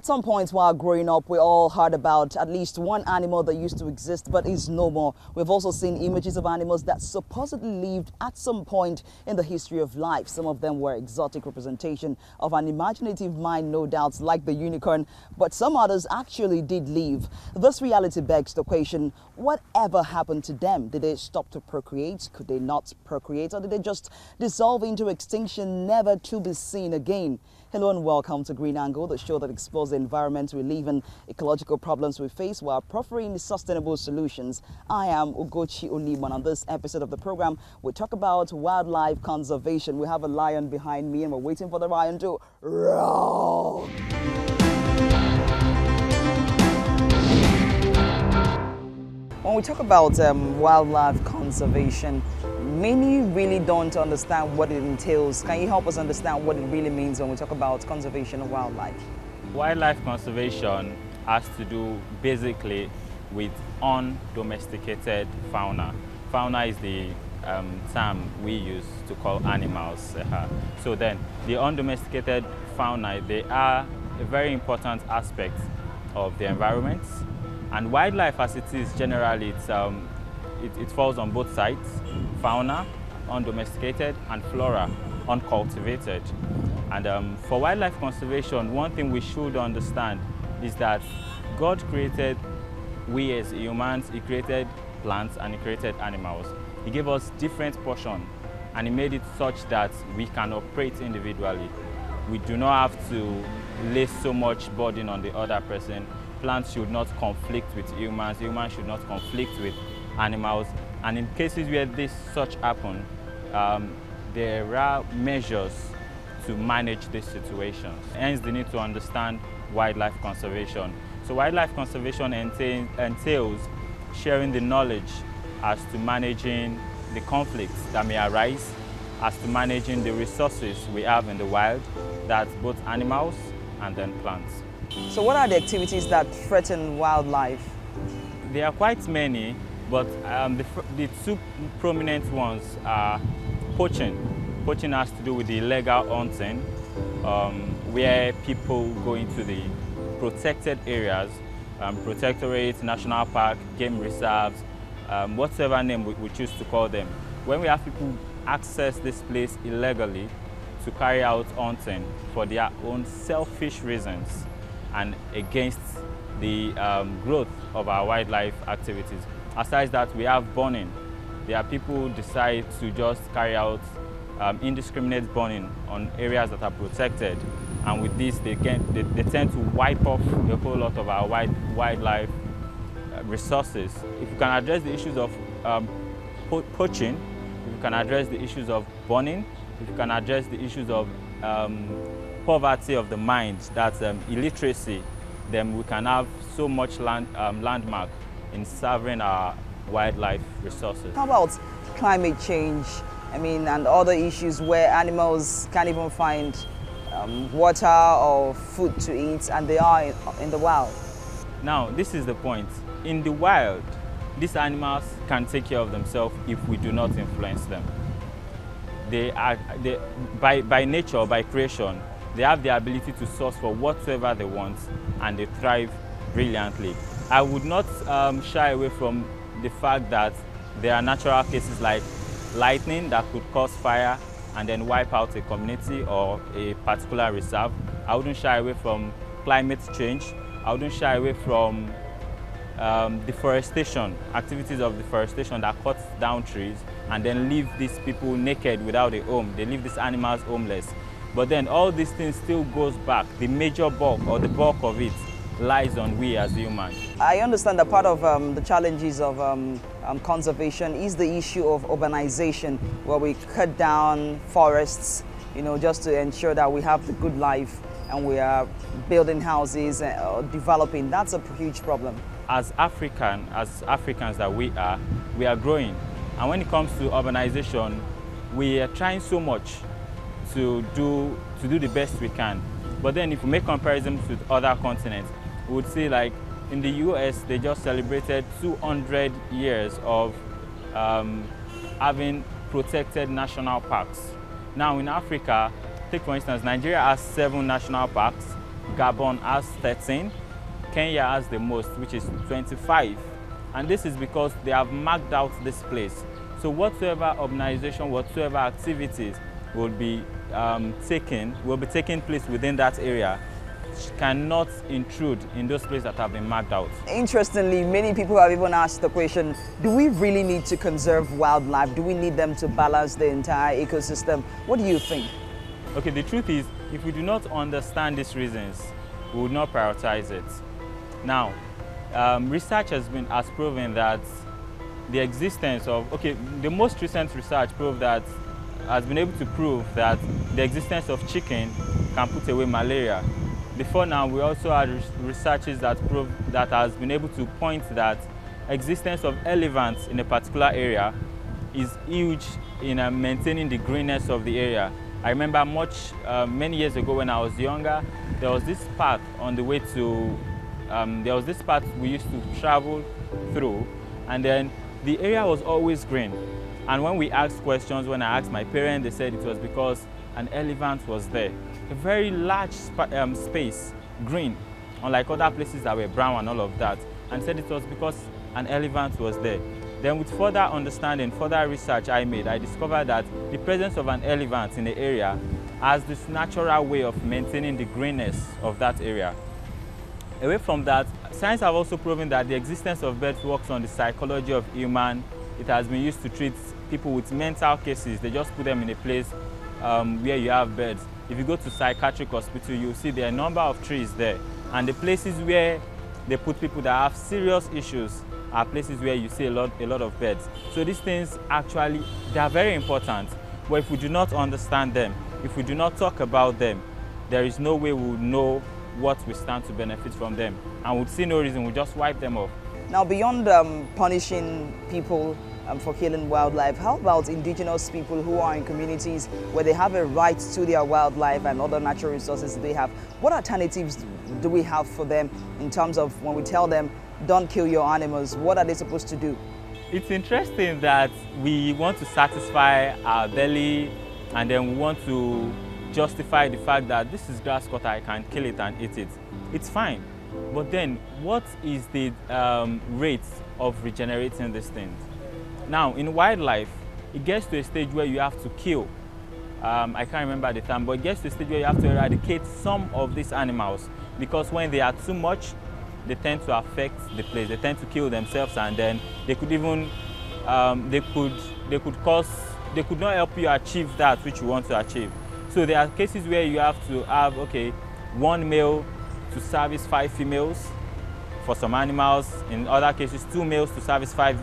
At some point while growing up, we all heard about at least one animal that used to exist but is no more. We've also seen images of animals that supposedly lived at some point in the history of life. Some of them were exotic representation of an imaginative mind, no doubt, like the unicorn, but some others actually did live. This reality begs the question, whatever happened to them? Did they stop to procreate? Could they not procreate? Or did they just dissolve into extinction, never to be seen again? Hello and welcome to Green Angle, the show that explores the environment we live in, ecological problems we face while proffering sustainable solutions. I am Adebote Oluwaseyifunmi. On this episode of the program, we talk about wildlife conservation. We have a lion behind me and we're waiting for the lion to roar. When we talk about wildlife conservation, many really don't understand what it entails. Can you help us understand what it really means when we talk about conservation of wildlife? Wildlife conservation has to do basically with undomesticated fauna. Fauna is the term we use to call animals. So then, the undomesticated fauna, they are a very important aspect of the environment. And wildlife as it is generally, it falls on both sides: fauna, undomesticated, and flora, uncultivated. And for wildlife conservation, one thing we should understand is that God created we as humans, He created plants and He created animals. He gave us different portions and He made it such that we can operate individually. We do not have to lay so much burden on the other person. Plants should not conflict with humans, humans should not conflict with animals. And in cases where such happen, there are measures to manage these situations. Hence the need to understand wildlife conservation. So wildlife conservation entails sharing the knowledge as to managing the conflicts that may arise, as to managing the resources we have in the wild, that's both animals and then plants. So what are the activities that threaten wildlife? There are quite many, but the two prominent ones are poaching. Poaching has to do with the illegal hunting, where people go into the protected areas, protectorates, national park, game reserves, whatever name we choose to call them. When we have people access this place illegally to carry out hunting for their own selfish reasons and against the growth of our wildlife activities. Aside that, we have burning. There are people who decide to just carry out indiscriminate burning on areas that are protected, and with this they tend to wipe off a whole lot of our wildlife resources. If you can address the issues of poaching, if you can address the issues of burning, if you can address the issues of poverty of the mind, that's illiteracy, then we can have so much landmark in serving our wildlife resources. How about climate change? And other issues where animals can't even find water or food to eat, and they are in the wild. Now, this is the point. In the wild, these animals can take care of themselves if we do not influence them. By nature, by creation, they have the ability to source for whatsoever they want, and they thrive brilliantly. I would not shy away from the fact that there are natural cases like lightning that could cause fire and then wipe out a community or a particular reserve. I wouldn't shy away from climate change. I wouldn't shy away from deforestation, activities of deforestation that cuts down trees and then leave these people naked without a home. They leave these animals homeless. But then all these things still goes back. The major bulk or the bulk of it lies on we as humans. I understand that part of the challenges of conservation is the issue of urbanization, where we cut down forests, just to ensure that we have the good life and we are building houses and developing. That's a huge problem. As Africans that we are growing. And when it comes to urbanization, we are trying so much to do the best we can. But then if we make comparisons with other continents, we would see, like in the US, they just celebrated 200 years of having protected national parks. Now in Africa, take for instance, Nigeria has 7 national parks, Gabon has 13, Kenya has the most, which is 25. And this is because they have marked out this place. So whatsoever urbanization, whatsoever activities will be taking place within that area cannot intrude in those places that have been marked out. Interestingly, many people have even asked the question, do we really need to conserve wildlife? Do we need them to balance the entire ecosystem? What do you think? Okay, the truth is, if we do not understand these reasons, we would not prioritize it. Now, research has proven that the existence of, the most recent research has been able to prove that the existence of chicken can put away malaria. Before now, we also had researches that has been able to point that existence of elephants in a particular area is huge in maintaining the greenness of the area. I remember many years ago when I was younger, there was this path on the way to, we used to travel through, and then the area was always green. And when we asked questions, when I asked my parents, they said it was because an elephant was there. A very large space, green, unlike other places that were brown and all of that, and said it was because an elephant was there. Then with further understanding, further research I made, I discovered that the presence of an elephant in the area has this natural way of maintaining the greenness of that area. Away from that, science have also proven that the existence of birds works on the psychology of human. It has been used to treat people with mental cases. They just put them in a place where you have birds. If you go to psychiatric hospital, you'll see there are a number of trees there. And the places where they put people that have serious issues are places where you see a lot of birds. So these things actually, they are very important. But if we do not understand them, if we do not talk about them, there is no way we will know what we stand to benefit from them. And we'll see no reason, we'll just wipe them off. Now, beyond punishing people for killing wildlife, how about indigenous people who are in communities where they have a right to their wildlife and other natural resources they have? What alternatives do we have for them in terms of when we tell them, don't kill your animals, what are they supposed to do? It's interesting that we want to satisfy our belly and then we want to justify the fact that this is grass cutter, I can kill it and eat it. It's fine. But then, what is the rate of regenerating these things? Now, in wildlife, it gets to a stage where you have to kill. I can't remember the term, but it gets to a stage where you have to eradicate some of these animals because when they are too much, they tend to affect the place. They tend to kill themselves, and then they could even they could not help you achieve that which you want to achieve. So there are cases where you have to have one male to service 5 females for some animals. In other cases, 2 males to service 5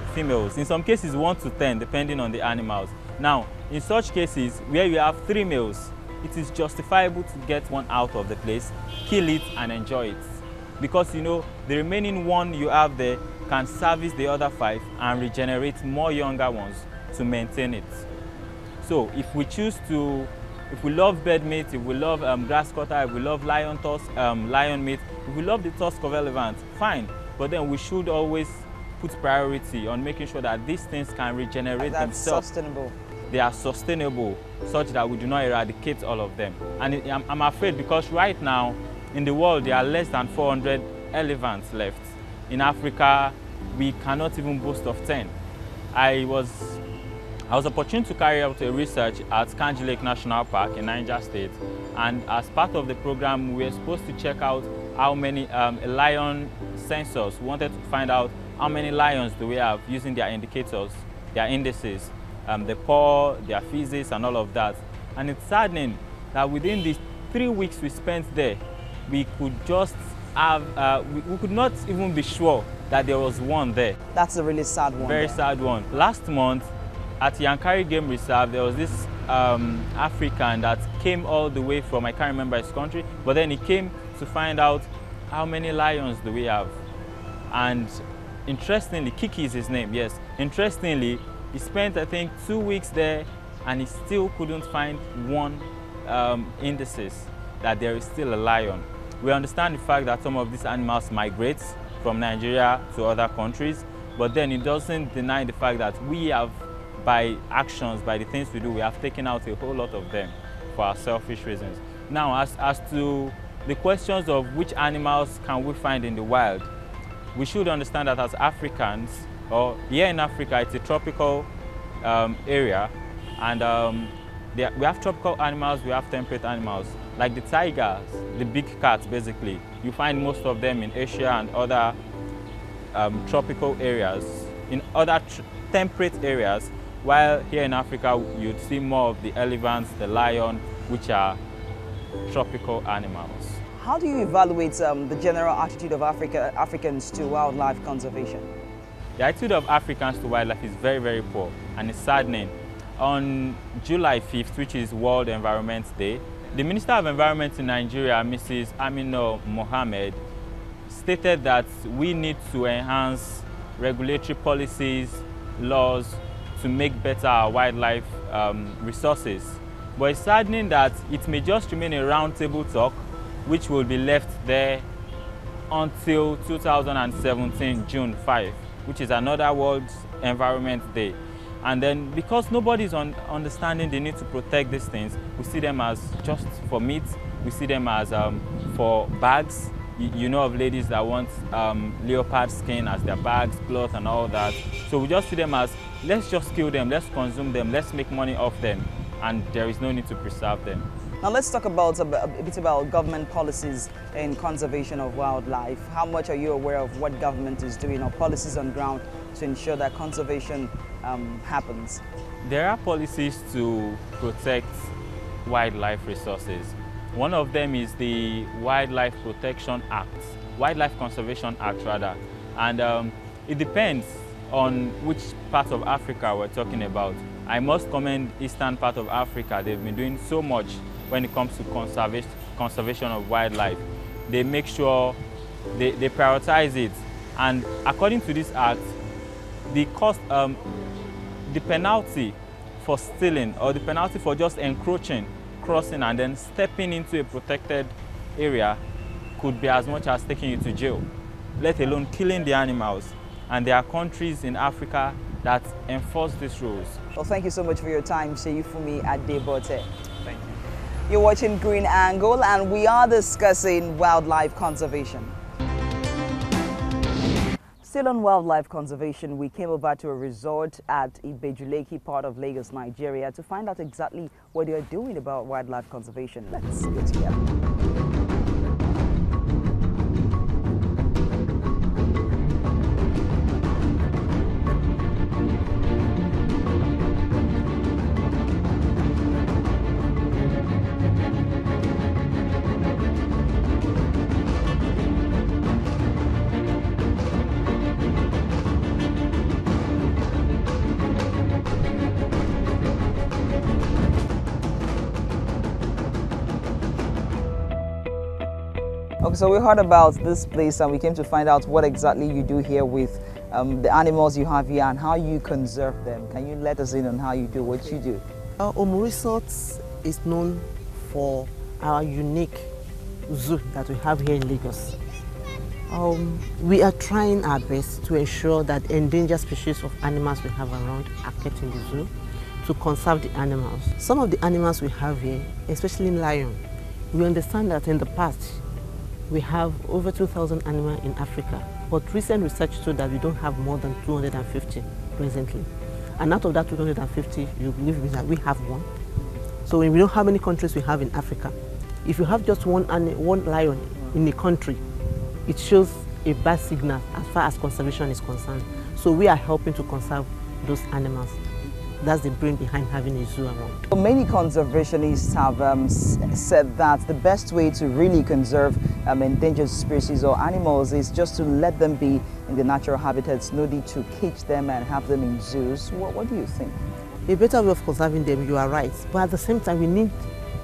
females. In some cases, 1 to 10, depending on the animals. Now, in such cases where you have 3 males, it is justifiable to get one out of the place, kill it, and enjoy it. Because the remaining 1 you have there can service the other 5 and regenerate more younger ones to maintain it. So if we choose to, if we love bird meat, if we love grass cutter, if we love lion meat, if we love the tusk of elephant, fine. But then we should always put priority on making sure that these things can regenerate themselves. Sustainable. They are sustainable, such that we do not eradicate all of them. And I'm afraid because right now in the world there are less than 400 elephants left. In Africa, we cannot even boast of 10. I was opportune to carry out a research at Kanji Lake National Park in Niger State, and as part of the program we were supposed to check out how many lion sensors. We wanted to find out how many lions do we have using their indicators, their indices, the paw, their feces and all of that. And it's saddening that within the 3 weeks we spent there, we could just have, we could not even be sure that there was one there. That's a really sad one. Very sad one. Last month, at Yankari Game Reserve, there was this African that came all the way from, I can't remember his country, but then he came to find out how many lions do we have. And interestingly, Kiki is his name, yes. Interestingly, he spent, I think, 2 weeks there and he still couldn't find one indices that there is still a lion. We understand the fact that some of these animals migrate from Nigeria to other countries, but then it doesn't deny the fact that we have, by actions, by the things we do, we have taken out a whole lot of them for our selfish reasons. Now, as to the questions of which animals can we find in the wild, we should understand that as Africans, or here in Africa, it's a tropical area, and we have tropical animals, we have temperate animals. Like the tigers, the big cats basically, you find most of them in Asia and other tropical areas, in other temperate areas, while here in Africa you'd see more of the elephants, the lion, which are tropical animals. How do you evaluate the general attitude of Africans to wildlife conservation? The attitude of Africans to wildlife is very, very poor, and it's saddening. On July 5th, which is World Environment Day, the Minister of Environment in Nigeria, Mrs. Amina Mohammed, stated that we need to enhance regulatory policies, laws to make better our wildlife resources. But it's saddening that it may just remain a roundtable talk, which will be left there until 2017, June 5, which is another World Environment Day. And then because nobody's understanding the need to protect these things, we see them as just for meat, we see them as for bags. You know of ladies that want leopard skin as their bags, cloth and all that. So we just see them as, let's just kill them, let's consume them, let's make money off them, and there is no need to preserve them. Now let's talk about a bit about government policies in conservation of wildlife. How much are you aware of what government is doing or policies on ground to ensure that conservation happens? There are policies to protect wildlife resources. One of them is the Wildlife Protection Act, Wildlife Conservation Act rather, and it depends on which part of Africa we're talking about. I must commend eastern part of Africa. They've been doing so much when it comes to conservation of wildlife. They make sure they prioritize it, and according to this act, the cost, the penalty for stealing or the penalty for just encroaching, crossing and then stepping into a protected area could be as much as taking you to jail, let alone killing the animals. And there are countries in Africa that enforce these rules. Well, thank you so much for your time, Seyifunmi Adebote. Thank you. You're watching Green Angle, and we are discussing wildlife conservation. Still on wildlife conservation, we came over to a resort at Ibejuleki, part of Lagos, Nigeria, to find out exactly what they are doing about wildlife conservation. Let's go together. Okay, so we heard about this place and we came to find out what exactly you do here with the animals you have here and how you conserve them. Can you let us in on how you do what you do? Omu Resort is known for our unique zoo that we have here in Lagos. We are trying our best to ensure that endangered species of animals we have around are kept in the zoo, to conserve the animals. Some of the animals we have here, especially lion, we understand that in the past we have over 2,000 animals in Africa, but recent research showed that we don't have more than 250 presently. And out of that 250, you believe me that we have one. So when we know how many countries we have in Africa, if you have just one lion in a country, it shows a bad signal as far as conservation is concerned. So we are helping to conserve those animals. That's the brain behind having a zoo around. Many conservationists have said that the best way to really conserve endangered species or animals is just to let them be in the natural habitats, no need to cage them and have them in zoos. What do you think? A better way of conserving them, you are right. But at the same time, we need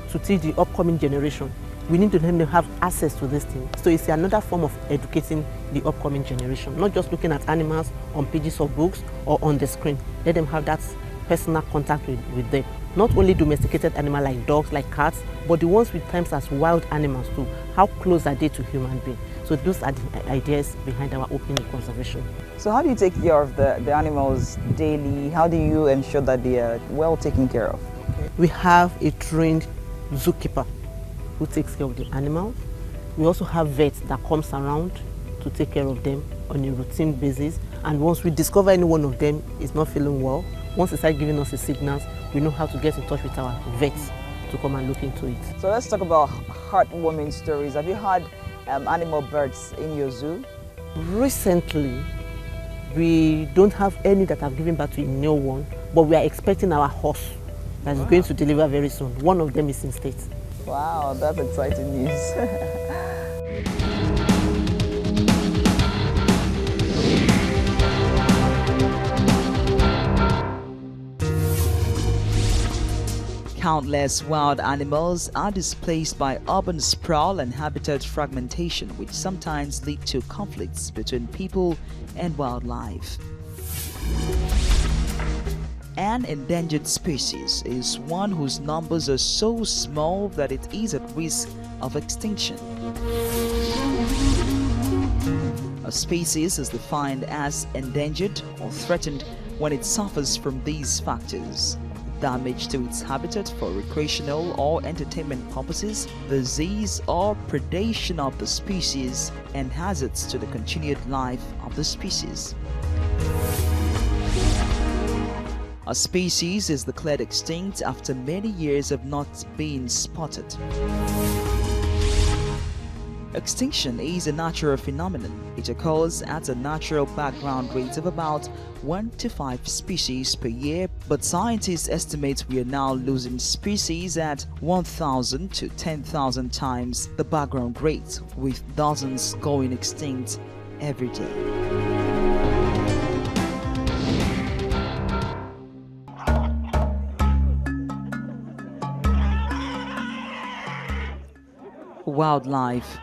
to teach the upcoming generation. We need to let them have access to this thing. So it's another form of educating the upcoming generation, not just looking at animals on pages of books or on the screen. Let them have that personal contact with them. Not only domesticated animals like dogs, like cats, but the ones with times as wild animals too. How close are they to human beings? So those are the ideas behind our open conservation. So how do you take care of the animals daily? How do you ensure that they are well taken care of? We have a trained zookeeper who takes care of the animals. We also have vets that comes around to take care of them on a routine basis. And once we discover any one of them is not feeling well, once they start giving us the signals, we know how to get in touch with our vets to come and look into it. So let's talk about heartwarming stories. Have you had animal births in your zoo? Recently, we don't have any that have given birth to a new one, but we are expecting our horse that is going to deliver very soon. One of them is in state. Wow, that's exciting news. Countless wild animals are displaced by urban sprawl and habitat fragmentation, which sometimes lead to conflicts between people and wildlife. An endangered species is one whose numbers are so small that it is at risk of extinction. A species is defined as endangered or threatened when it suffers from these factors: damage to its habitat for recreational or entertainment purposes, disease or predation of the species, and hazards to the continued life of the species. A species is declared extinct after many years of not being spotted. Extinction is a natural phenomenon. It occurs at a natural background rate of about 1 to 5 species per year, but scientists estimate we are now losing species at 1,000 to 10,000 times the background rate, with dozens going extinct every day. Wildlife.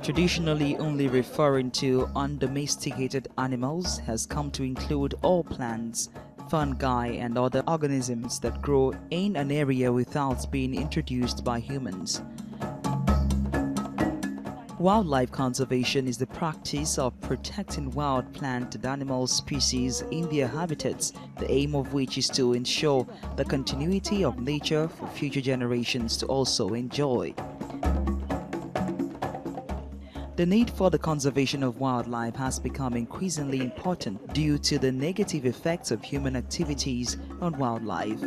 Traditionally only referring to undomesticated animals, has come to include all plants, fungi and other organisms that grow in an area without being introduced by humans. Wildlife conservation is the practice of protecting wild plant and animal species in their habitats, the aim of which is to ensure the continuity of nature for future generations to also enjoy. The need for the conservation of wildlife has become increasingly important due to the negative effects of human activities on wildlife.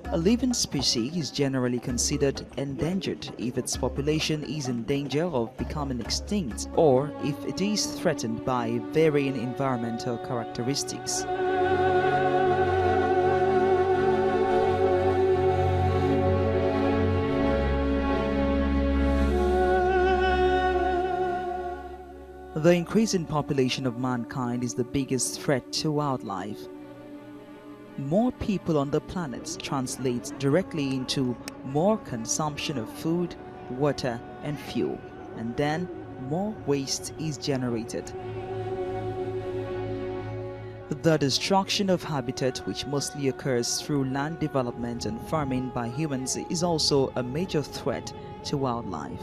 A living species is generally considered endangered if its population is in danger of becoming extinct or if it is threatened by varying environmental characteristics. The increasing population of mankind is the biggest threat to wildlife. More people on the planet translates directly into more consumption of food, water, and fuel, and then more waste is generated. The destruction of habitat, which mostly occurs through land development and farming by humans, is also a major threat to wildlife.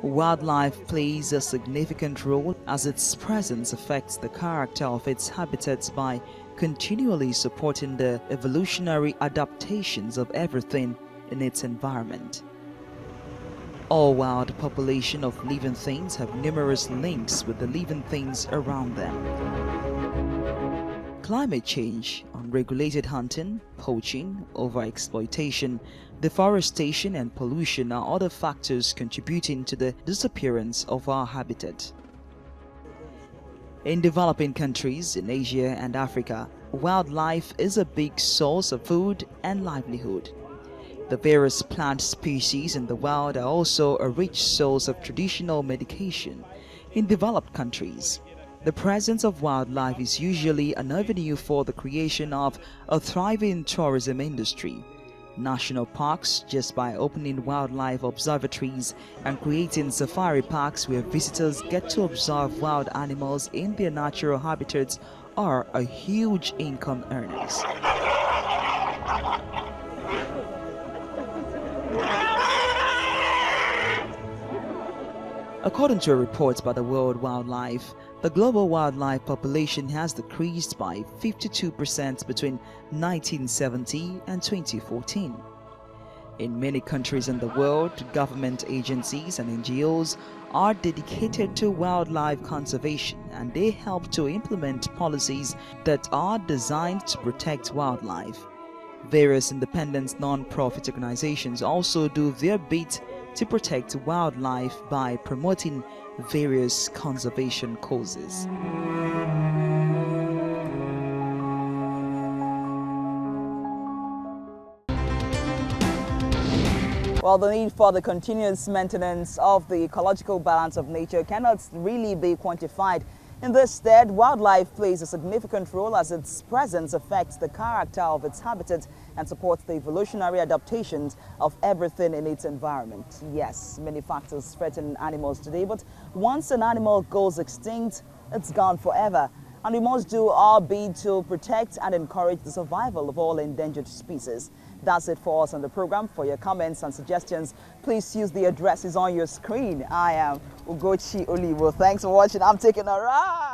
Wildlife plays a significant role as its presence affects the character of its habitats by continually supporting the evolutionary adaptations of everything in its environment. All wild populations of living things have numerous links with the living things around them. Climate change, unregulated hunting, poaching, overexploitation, deforestation and pollution are other factors contributing to the disappearance of our habitat. In developing countries in Asia and Africa, wildlife is a big source of food and livelihood. The various plant species in the wild are also a rich source of traditional medication. In developed countries, the presence of wildlife is usually an avenue for the creation of a thriving tourism industry. National parks, just by opening wildlife observatories and creating safari parks where visitors get to observe wild animals in their natural habitats, are a huge income earners. According to a report by the World Wildlife the global wildlife population has decreased by 52% between 1970 and 2014. In many countries in the world, government agencies and NGOs are dedicated to wildlife conservation, and they help to implement policies that are designed to protect wildlife. Various independent non-profit organizations also do their bit to protect wildlife by promoting various conservation causes. Well, the need for the continuous maintenance of the ecological balance of nature cannot really be quantified. Instead, wildlife plays a significant role as its presence affects the character of its habitat and supports the evolutionary adaptations of everything in its environment. Yes, many factors threaten animals today, but once an animal goes extinct, it's gone forever. And we must do our bit to protect and encourage the survival of all endangered species. That's it for us on the program. For your comments and suggestions, please use the addresses on your screen. I am Adebote Oluwaseyifunmi. Thanks for watching. I'm taking a ride.